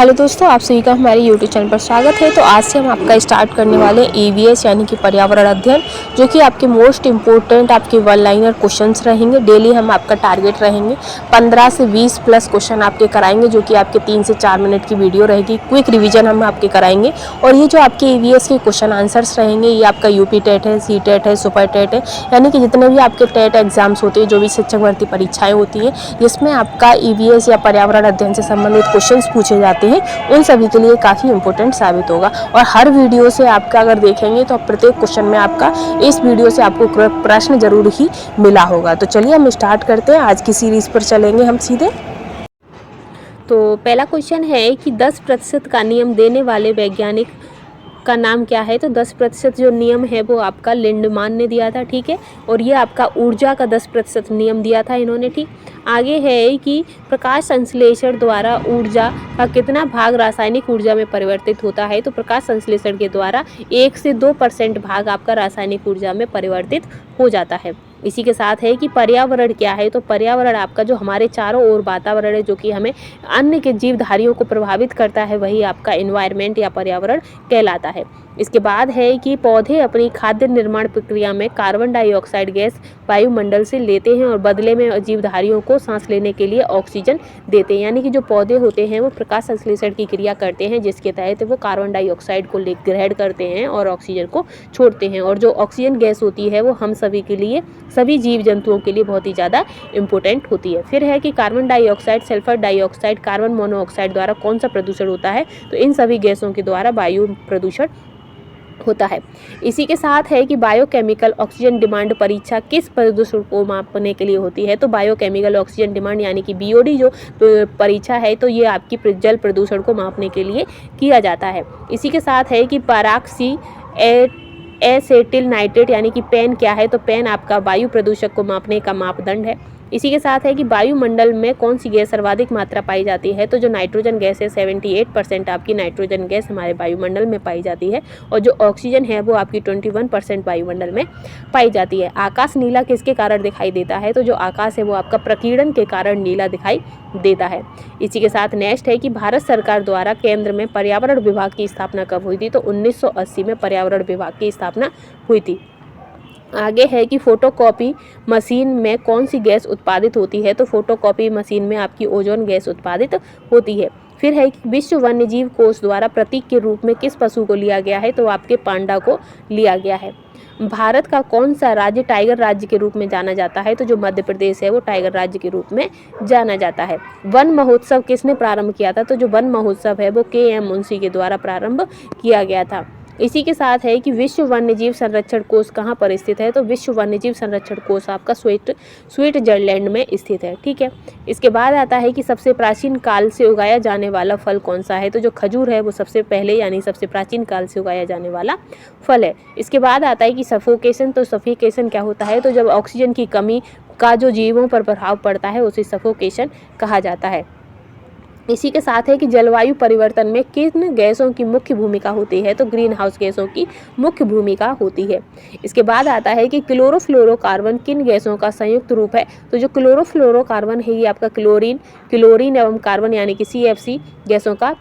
Hello दोस्तों, आप सभी का हमारे यूट्यूब चैनल पर स्वागत है। तो आज से हम आपका स्टार्ट करने वाले ईवीएस यानी कि पर्यावरण अध्ययन, जो कि आपके मोस्ट इम्पोर्टेंट आपके वन लाइनर क्वेश्चंस रहेंगे। डेली हम आपका टारगेट रहेंगे 15 से 20 प्लस क्वेश्चन आपके कराएंगे, जो कि आपके 3 से 4 मिनट की वीडियो रहेगी। क्विक रिविजन हम आपके कराएंगे। और ये जो आपके ईवीएस के क्वेश्चन आंसर्स रहेंगे, ये आपका यूपी टेट है, सी टेट है, सुपर टेट है, यानी कि जितने भी आपके टेट एग्जाम्स होते हैं, जो भी शिक्षक भर्ती परीक्षाएँ होती हैं, जिसमें आपका ईवीएस या पर्यावरण अध्ययन से संबंधित क्वेश्चन पूछे जाते हैं, उन सभी के लिए काफ़ी इंपॉर्टेंट साबित होगा। और हर वीडियो से आपका अगर देखेंगे तो प्रत्येक क्वेश्चन में आपका इस वीडियो से आपको प्रश्न जरूर ही मिला होगा। तो चलिए हम स्टार्ट करते हैं। आज की सीरीज पर चलेंगे हम सीधे। तो पहला क्वेश्चन है कि 10% का नियम देने वाले वैज्ञानिक का नाम क्या है। तो 10% जो नियम है वो आपका लिंडमान ने दिया था, ठीक है। और ये आपका ऊर्जा का 10% नियम दिया था इन्होंने, ठीक। आगे है कि प्रकाश संश्लेषण द्वारा ऊर्जा का कितना भाग रासायनिक ऊर्जा में परिवर्तित होता है। तो प्रकाश संश्लेषण के द्वारा 1 से 2% भाग आपका रासायनिक ऊर्जा में परिवर्तित हो जाता है। इसी के साथ है कि पर्यावरण क्या है। तो पर्यावरण आपका जो हमारे चारों ओर वातावरण है, जो कि हमें अन्य के जीवधारियों को प्रभावित करता है, वही आपका एनवायरनमेंट या पर्यावरण कहलाता है। इसके बाद है कि पौधे अपनी खाद्य निर्माण प्रक्रिया में कार्बन डाइऑक्साइड गैस वायुमंडल से लेते हैं और बदले में जीवधारियों को सांस लेने के लिए ऑक्सीजन देते हैं। यानी कि जो पौधे होते हैं वो प्रकाश संश्लेषण की क्रिया करते हैं, जिसके तहत वो कार्बन डाइऑक्साइड को ग्रहण करते हैं और ऑक्सीजन को छोड़ते हैं। और जो ऑक्सीजन गैस होती है वो हम सभी के लिए, सभी जीव जंतुओं के लिए बहुत ही ज़्यादा इंपॉर्टेंट होती है। फिर है कि carbon dioxide, sulphur dioxide, carbon monoxide द्वारा कौन सा प्रदूषण होता है। तो इन सभी गैसों के द्वारा वायु प्रदूषण होता है। इसी के साथ है कि बायोकेमिकल ऑक्सीजन डिमांड परीक्षा किस प्रदूषण को मापने के लिए होती है। तो बायोकेमिकल ऑक्सीजन डिमांड यानी कि बीओडी जो परीक्षा है, तो ये आपकी जल प्रदूषण को मापने के लिए किया जाता है। इसी के साथ है कि पैराक्सी एसेटिल नाइट्रेट यानी कि पेन क्या है। तो पेन आपका वायु प्रदूषक को मापने का मापदंड है। इसी के साथ है कि वायुमंडल में कौन सी गैस सर्वाधिक मात्रा पाई जाती है। तो जो नाइट्रोजन गैस है, 78% आपकी नाइट्रोजन गैस हमारे वायुमंडल में पाई जाती है। और जो ऑक्सीजन है वो आपकी 21% वायुमंडल में पाई जाती है। आकाश नीला किसके कारण दिखाई देता है। तो जो आकाश है वो आपका प्रकीर्णन के कारण नीला दिखाई देता है। इसी के साथ नेक्स्ट है कि भारत सरकार द्वारा केंद्र में पर्यावरण विभाग की स्थापना कब हुई थी। तो 1980 में पर्यावरण विभाग की स्थापना हुई थी। आगे है कि फोटोकॉपी मशीन में कौन सी गैस उत्पादित होती है। तो फोटोकॉपी मशीन में आपकी ओजोन गैस उत्पादित होती है। फिर है कि विश्व वन्यजीव कोष द्वारा प्रतीक के रूप में किस पशु को लिया गया है। तो आपके पांडा को लिया गया है। भारत का कौन सा राज्य टाइगर राज्य के रूप में जाना जाता है। तो जो मध्य प्रदेश है वो टाइगर राज्य के रूप में जाना जाता है। वन महोत्सव किसने प्रारंभ किया था। तो जो वन महोत्सव है वो KM मुंशी के द्वारा प्रारंभ किया गया था। इसी के साथ है कि विश्व वन्यजीव संरक्षण कोष कहाँ पर स्थित है। तो विश्व वन्यजीव संरक्षण कोष आपका स्विट्जरलैंड में स्थित है, ठीक है। इसके बाद आता है कि सबसे प्राचीन काल से उगाया जाने वाला फल कौन सा है। तो जो खजूर है वो सबसे पहले यानी सबसे प्राचीन काल से उगाया जाने वाला फल है। इसके बाद आता है कि सफोकेशन। तो सफोकेशन क्या होता है। तो जब ऑक्सीजन की कमी का जो जीवों पर प्रभाव पड़ता है उसे सफोकेशन कहा जाता है। इसी के साथ है कि जलवायु परिवर्तन में किन गैसों की मुख्य भूमिका होती है। तो ग्रीन हाउस गैसों की मुख्य भूमिका होती है। इसके बाद आता है कि क्लोरोफ्लोरोकार्बन किन गैसों का संयुक्त रूप है। तो जो क्लोरोफ्लोरोकार्बन है ये आपका क्लोरीन एवं कार्बन यानी कि CFC गैसों का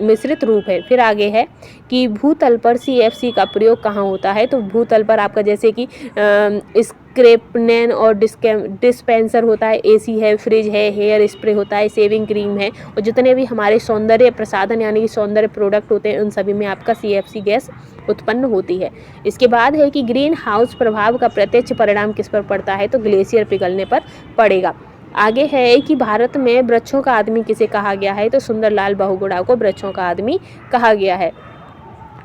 मिश्रित रूप है। फिर आगे है कि भूतल पर CFC का प्रयोग कहाँ होता है। तो भूतल पर आपका जैसे कि स्क्रैपनेन और डिस्पेंसर होता है, AC है, फ्रिज है, हेयर स्प्रे होता है, शेविंग क्रीम है, और जितने भी हमारे सौंदर्य प्रसाधन यानी कि सौंदर्य प्रोडक्ट होते हैं उन सभी में आपका CFC गैस उत्पन्न होती है। इसके बाद है कि ग्रीन हाउस प्रभाव का प्रत्यक्ष परिणाम किस पर पड़ता है। तो ग्लेशियर पिघलने पर पड़ेगा। आगे है कि भारत में वृक्षों का आदमी किसे कहा गया है। तो सुंदरलाल बहुगुणा को वृक्षों का आदमी कहा गया है।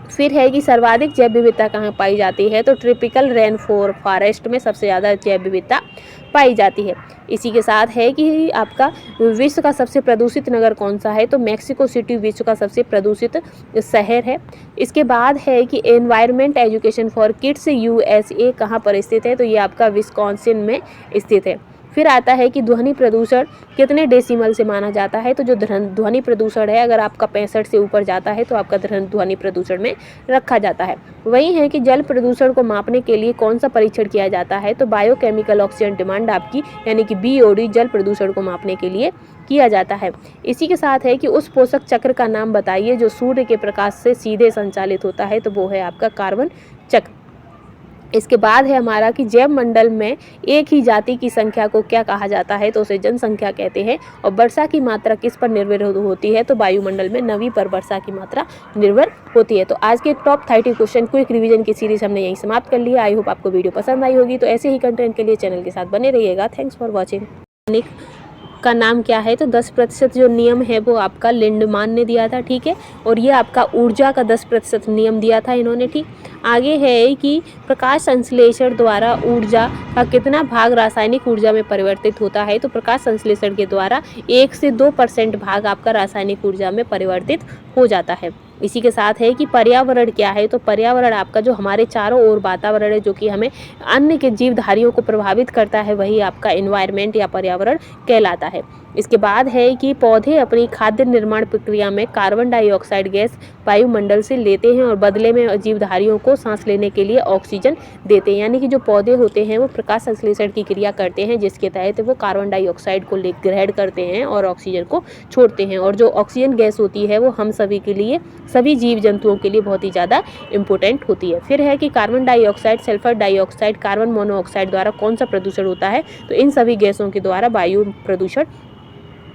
फिर है कि सर्वाधिक जैव विविधता कहाँ पाई जाती है। तो ट्रॉपिकल रेन फॉरेस्ट में सबसे ज़्यादा जैव विविधता पाई जाती है। इसी के साथ है कि आपका विश्व का सबसे प्रदूषित नगर कौन सा है। तो मैक्सिको सिटी विश्व का सबसे प्रदूषित शहर है। इसके बाद है कि environment education for kids USA कहाँ पर स्थित है। तो ये आपका विस्कॉन्सिन में स्थित है। फिर आता है कि ध्वनि प्रदूषण कितने डेसिमल से माना जाता है। तो जो ध्वनि प्रदूषण है अगर आपका 65 से ऊपर जाता है तो आपका ध्वनि प्रदूषण में रखा जाता है। वही है कि जल प्रदूषण को मापने के लिए कौन सा परीक्षण किया जाता है। तो बायोकेमिकल ऑक्सीजन डिमांड आपकी यानी कि BOD जल प्रदूषण को मापने के लिए किया जाता है। इसी के साथ है कि उस पोषक चक्र का नाम बताइए जो सूर्य के प्रकाश से सीधे संचालित होता है। तो वो है आपका कार्बन चक्र। इसके बाद है हमारा कि जैव मंडल में एक ही जाति की संख्या को क्या कहा जाता है। तो उसे जनसंख्या कहते हैं। और वर्षा की मात्रा किस पर निर्भर होती है। तो वायुमंडल में नमी पर वर्षा की मात्रा निर्भर होती है। तो आज के टॉप 30 क्वेश्चन क्विक रिवीजन की सीरीज हमने यहीं समाप्त कर लिया। आई होप आपको वीडियो पसंद आई होगी। तो ऐसे ही कंटेंट के लिए चैनल के साथ बने रहिएगा। Thanks for watching. का नाम क्या है। तो 10% जो नियम है वो आपका लिंडमान ने दिया था, ठीक है। और ये आपका ऊर्जा का 10% नियम दिया था इन्होंने, ठीक। आगे है कि प्रकाश संश्लेषण द्वारा ऊर्जा का कितना भाग रासायनिक ऊर्जा में परिवर्तित होता है। तो प्रकाश संश्लेषण के द्वारा 1 से 2% भाग आपका रासायनिक ऊर्जा में परिवर्तित हो जाता है। इसी के साथ है कि पर्यावरण क्या है। तो पर्यावरण आपका जो हमारे चारों ओर वातावरण है जो कि हमें अन्य के जीवधारियों को प्रभावित करता है वही आपका एनवायरनमेंट या पर्यावरण कहलाता है। इसके बाद है कि पौधे अपनी खाद्य निर्माण प्रक्रिया में कार्बन डाइऑक्साइड गैस वायुमंडल से लेते हैं और बदले में जीवधारियों को सांस लेने के लिए ऑक्सीजन देते हैं। यानी कि जो पौधे होते हैं वो प्रकाश संश्लेषण की क्रिया करते हैं जिसके तहत वो कार्बन डाइऑक्साइड को ग्रहण करते हैं और ऑक्सीजन को छोड़ते हैं। और जो ऑक्सीजन गैस होती है वो हम सभी के लिए, सभी जीव जंतुओं के लिए बहुत ही ज़्यादा इम्पोर्टेंट होती है। फिर है कि carbon dioxide, sulphur dioxide, carbon monoxide द्वारा कौन सा प्रदूषण होता है। तो इन सभी गैसों के द्वारा वायु प्रदूषण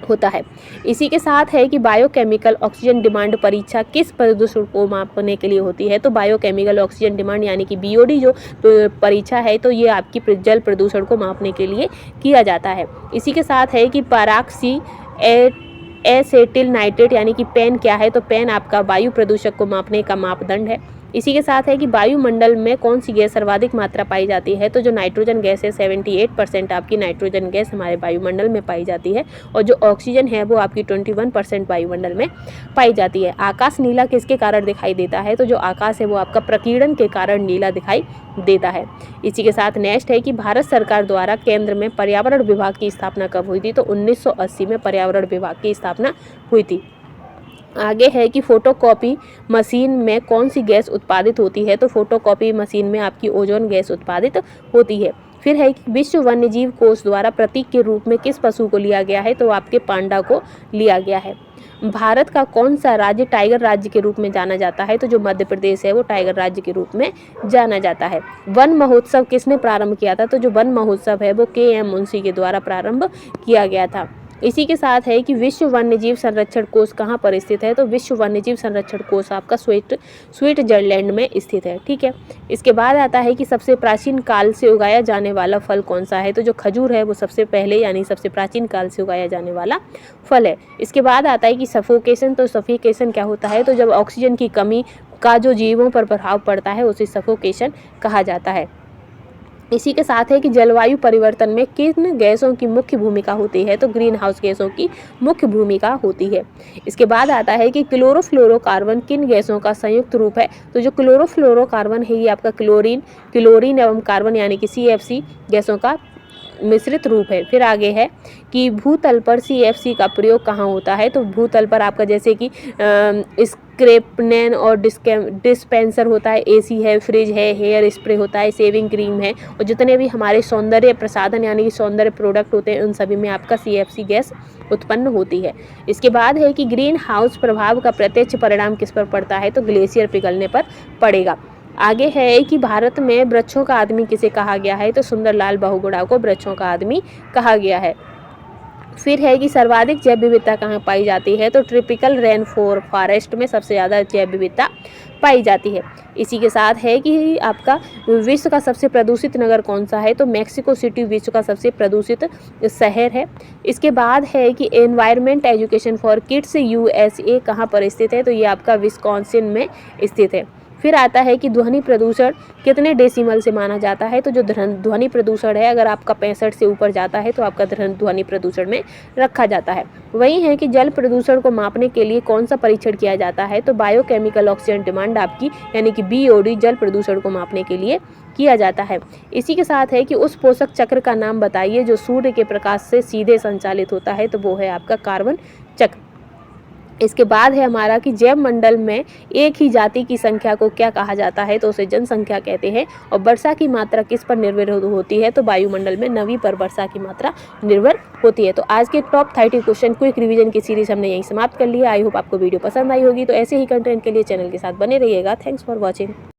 होता है। इसी के साथ है कि बायोकेमिकल ऑक्सीजन डिमांड परीक्षा किस प्रदूषण को मापने के लिए होती है। तो बायोकेमिकल ऑक्सीजन डिमांड यानी कि BOD जो परीक्षा है तो ये आपकी जल प्रदूषण को मापने के लिए किया जाता है। इसी के साथ है कि पैराक्सी एसेटिल नाइट्रेट यानी कि पेन क्या है। तो पेन आपका वायु प्रदूषक को मापने का मापदंड है। इसी के साथ है कि वायुमंडल में कौन सी गैस सर्वाधिक मात्रा पाई जाती है। तो जो नाइट्रोजन गैस है 78% आपकी नाइट्रोजन गैस हमारे वायुमंडल में पाई जाती है और जो ऑक्सीजन है वो आपकी 21% वायुमंडल में पाई जाती है। आकाश नीला किसके कारण दिखाई देता है। तो जो आकाश है वो आपका प्रकीर्णन के कारण नीला दिखाई देता है। इसी के साथ नेक्स्ट है कि भारत सरकार द्वारा केंद्र में पर्यावरण विभाग की स्थापना कब हुई थी। तो 1980 में पर्यावरण विभाग की स्थापना हुई थी। आगे है कि फोटोकॉपी मशीन में कौन सी गैस उत्पादित होती है। तो फोटोकॉपी मशीन में आपकी ओजोन गैस उत्पादित होती है। फिर है कि विश्व वन्यजीव कोष द्वारा प्रतीक के रूप में किस पशु को लिया गया है। तो आपके पांडा को लिया गया है। भारत का कौन सा राज्य टाइगर राज्य के रूप में जाना जाता है। तो जो मध्य प्रदेश है वो टाइगर राज्य के रूप में जाना जाता है। वन महोत्सव किसने प्रारंभ किया था। तो जो वन महोत्सव है वो KM मुंशी के द्वारा प्रारंभ किया गया था। इसी के साथ है कि विश्व वन्यजीव संरक्षण कोष कहाँ पर स्थित है। तो विश्व वन्यजीव संरक्षण कोष आपका स्विट्जरलैंड में स्थित है, ठीक है। इसके बाद आता है कि सबसे प्राचीन काल से उगाया जाने वाला फल कौन सा है। तो जो खजूर है वो सबसे पहले यानी सबसे प्राचीन काल से उगाया जाने वाला फल है। इसके बाद आता है कि सफोकेशन। तो सफोकेशन क्या होता है। तो जब ऑक्सीजन की कमी का जो जीवों पर प्रभाव पड़ता है उसे सफोकेशन कहा जाता है। इसी के साथ है कि जलवायु परिवर्तन में किन गैसों की मुख्य भूमिका होती है। तो ग्रीन हाउस गैसों की मुख्य भूमिका होती है। इसके बाद आता है कि क्लोरोफ्लोरोकार्बन किन गैसों का संयुक्त रूप है। तो जो क्लोरोफ्लोरोकार्बन है ये आपका क्लोरीन एवं कार्बन यानी कि CFC गैसों का मिश्रित रूप है। फिर आगे है कि भूतल पर CFC का प्रयोग कहाँ होता है। तो भूतल पर आपका जैसे कि स्क्रैपनेन और डिस्पेंसर होता है, AC है, फ्रिज है, हेयर स्प्रे होता है, शेविंग क्रीम है और जितने भी हमारे सौंदर्य प्रसाधन यानी कि सौंदर्य प्रोडक्ट होते हैं उन सभी में आपका CFC गैस उत्पन्न होती है। इसके बाद है कि ग्रीन हाउस प्रभाव का प्रत्यक्ष परिणाम किस पर पड़ता है। तो ग्लेशियर पिघलने पर पड़ेगा। आगे है कि भारत में वृक्षों का आदमी किसे कहा गया है। तो सुंदरलाल बहुगुणा को वृक्षों का आदमी कहा गया है। फिर है कि सर्वाधिक जैव विविधता कहाँ पाई जाती है। तो ट्रॉपिकल रेन फॉरेस्ट में सबसे ज़्यादा जैव विविधता पाई जाती है। इसी के साथ है कि आपका विश्व का सबसे प्रदूषित नगर कौन सा है। तो मैक्सिको सिटी विश्व का सबसे प्रदूषित शहर है। इसके बाद है कि environment education for kids USA कहाँ पर स्थित है। तो ये आपका विस्कॉन्सिन में स्थित है। फिर आता है कि ध्वनि प्रदूषण कितने डेसिमल से माना जाता है। तो जो ध्वनि प्रदूषण है अगर आपका 65 से ऊपर जाता है तो आपका ध्वनि प्रदूषण में रखा जाता है। वही है कि जल प्रदूषण को मापने के लिए कौन सा परीक्षण किया जाता है। तो बायोकेमिकल ऑक्सीजन डिमांड आपकी यानी कि BOD जल प्रदूषण को मापने के लिए किया जाता है। इसी के साथ है कि उस पोषक चक्र का नाम बताइए जो सूर्य के प्रकाश से सीधे संचालित होता है। तो वो है आपका कार्बन चक्र। इसके बाद है हमारा कि जैव मंडल में एक ही जाति की संख्या को क्या कहा जाता है। तो उसे जनसंख्या कहते हैं। और वर्षा की मात्रा किस पर निर्भर होती है। तो वायुमंडल में नमी पर वर्षा की मात्रा निर्भर होती है। तो आज के टॉप 30 क्वेश्चन क्विक रिवीजन की सीरीज हमने यहीं समाप्त कर लिया। आई होप आपको वीडियो पसंद आई होगी। तो ऐसे ही कंटेंट के लिए चैनल के साथ बने रहिएगा। Thanks for watching.